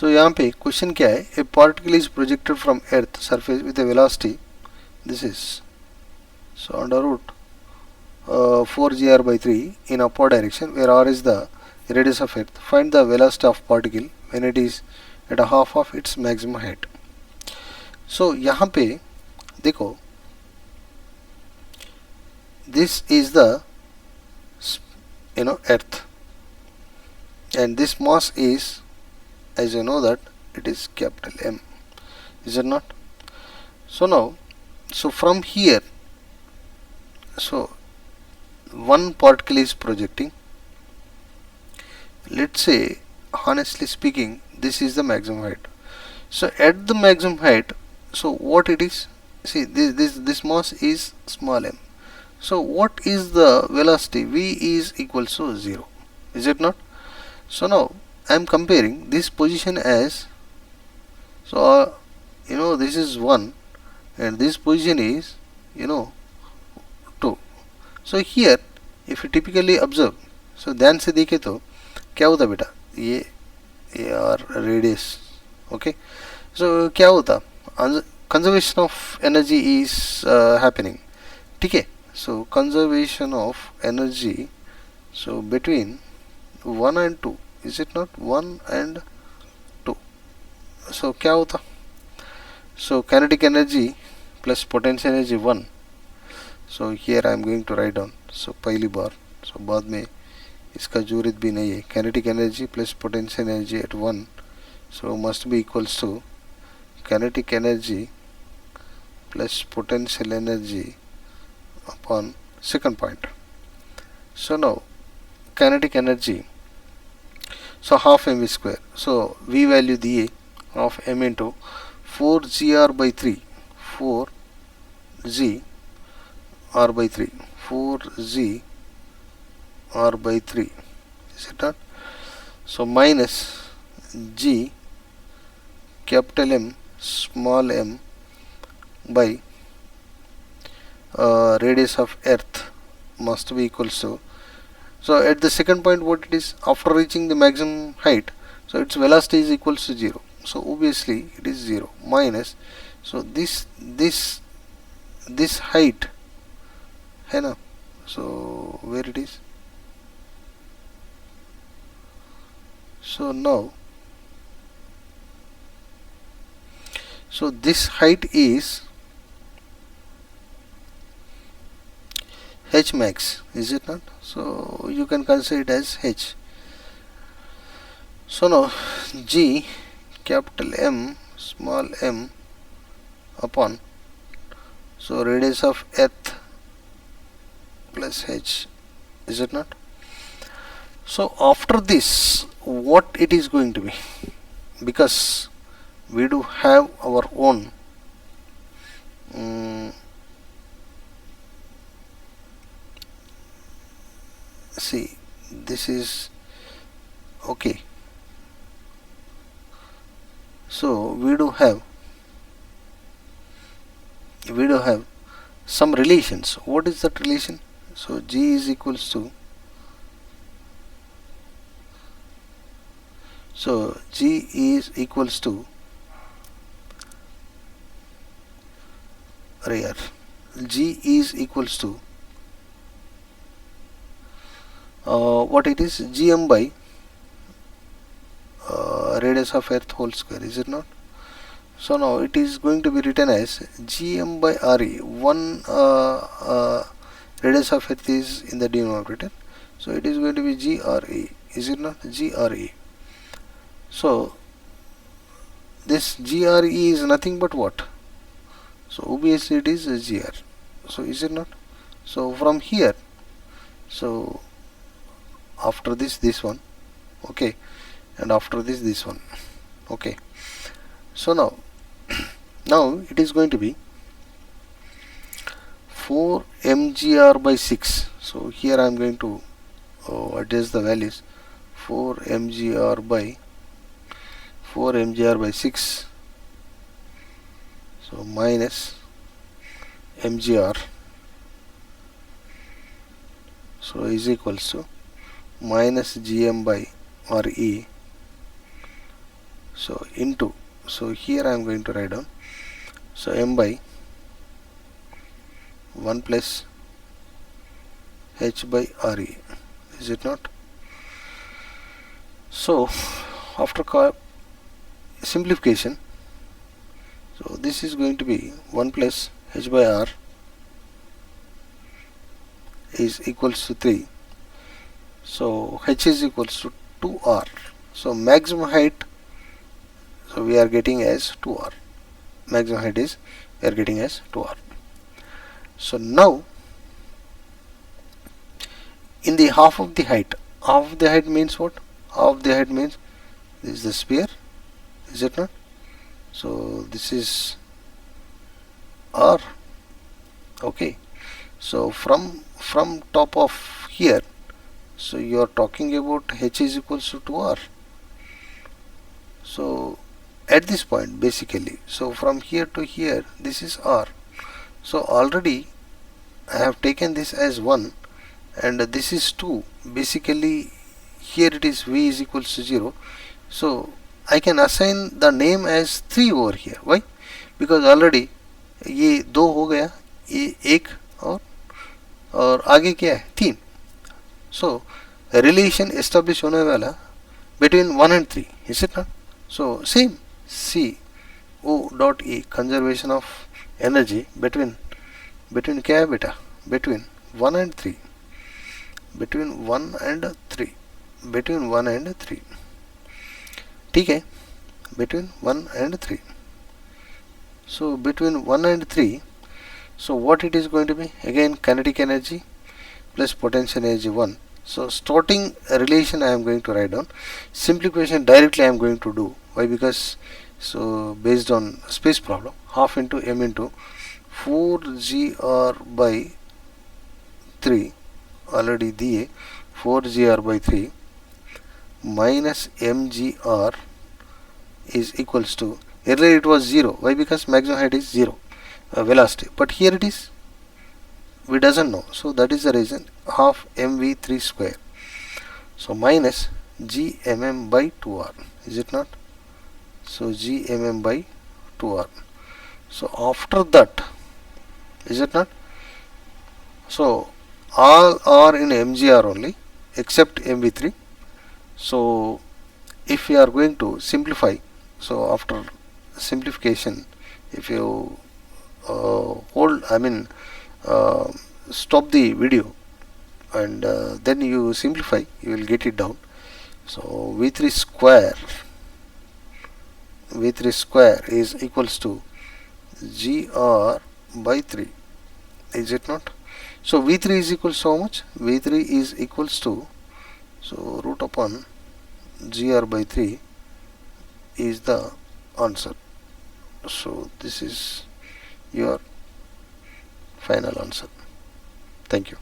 सो यहाँ पे क्वेश्चन क्या है, a particle is projected from earth surface with a velocity, this is so under root 4gr/3 in upward direction where r is the radius of earth. Find the velocity of particle when it is at a half of its maximum height. So यहाँ पे देखो, this is the earth, and this mass is, as you know, that it is capital M, is it not? So now, so from here, so one particle is projecting. Let's say, honestly speaking, this is the maximum height. So at the maximum height, so what it is, see, this mass is small m. So what is the velocity? V is equals to 0, is it not? So now I am comparing this position as, so this is 1 and this position is 2. So here if you typically observe, so ध्यान से देखे तो क्या होता बेटा, ये are radius, okay. So क्या होता, conservation of energy is happening, ठीक है. So conservation of energy, so between 1 and 2, is it not, 1 and 2. So क्या होता, so kinetic energy plus potential energy 1. So here I am going to write down, so पहली बार, सो बाद में इसका जरूरत भी नहीं है. Kinetic energy plus potential energy at 1, so must be equals to kinetic energy plus potential energy upon second point. So now kinetic energy, so half m square, so we value दिए half m into 4gr/3, 4gr/3, 4gr/3, is it not? So minus g capital M small m by radius of earth must be equals to, so at the second point what it is, after reaching the maximum height, so its velocity is equals to 0. So obviously it is 0 minus, so this height है ना, so where it is, so now, so this height is h max, is it not? So you can consider it as h. So now g capital M small m upon, so radius of earth plus h, is it not? So after this what it is going to be, because we do have our own see, this is okay. So we do have some relations. What is that relation? So g is equals to, so g is equals to here, g is equals to what it is, gm by radius of earth whole square, is it not? So now it is going to be written as gm by re, one radius of earth is in the denominator, so it is going to be GRE, is it not? GRE. So this GRE is nothing but what? So obviously it is GR. So is it not? So from here, so after this one, okay, and after this one, okay. So now it is going to be 4 mgr by 6. So here I am going to adjust the values. 4 mgr by 6, so minus mgr, so is equals to minus gm by re so into, so here I am going to write down, so m by 1 plus h by re, is it not? So after simplification, so this is going to be 1 plus h by r is equals to 3, so h is equals to 2r, so maximum height, so we are getting as 2r, maximum height is we are getting as 2r. So now in the half of the height means what? Half of the height means this is the sphere, is it not? So this is r, okay. So from top of here, so you are talking about h is equals to 2r. So at this point basically, so from here to here this is r, so already I have taken this as 1 and this is 2, basically here it is v is equals to 0, so I can assign the name as 3 over here. Why? Because already ये 2 हो गया, ये 1 और आगे क्या है 3, so relation establish होने वाला between 1 and 3, is it not? So same C O dot E, conservation of energy between क्या है बेटा, between 1 and 3, between 1 and 3, between 1 and 3, ठीक है, between 1 and 3. So between 1 and 3, so what it is going to be? Again kinetic energy plus potential energy 1. So starting relation I am going to write down, simplification directly I am going to do. Why? Because so based on space problem, half into m into 4gr by 3 already दिए, 4gr by 3 minus mgr is equals to, earlier it was 0. Why? Because maximum height is 0 velocity, but here it is we doesn't know, so that is the reason half mv3 square, so minus gmm by 2r, is it not? So gmm by 2r, so after that, is it not? So all are in mgr only except mv3. So if you are going to simplify, so after simplification, if you stop the video and then you simplify, you will get it down. So v3 square is equals to gr by 3, is it not? So v3 is equals to how much? v3 is equals to, so root upon gr by 3 is the answer. So this is your final answer. Thank you.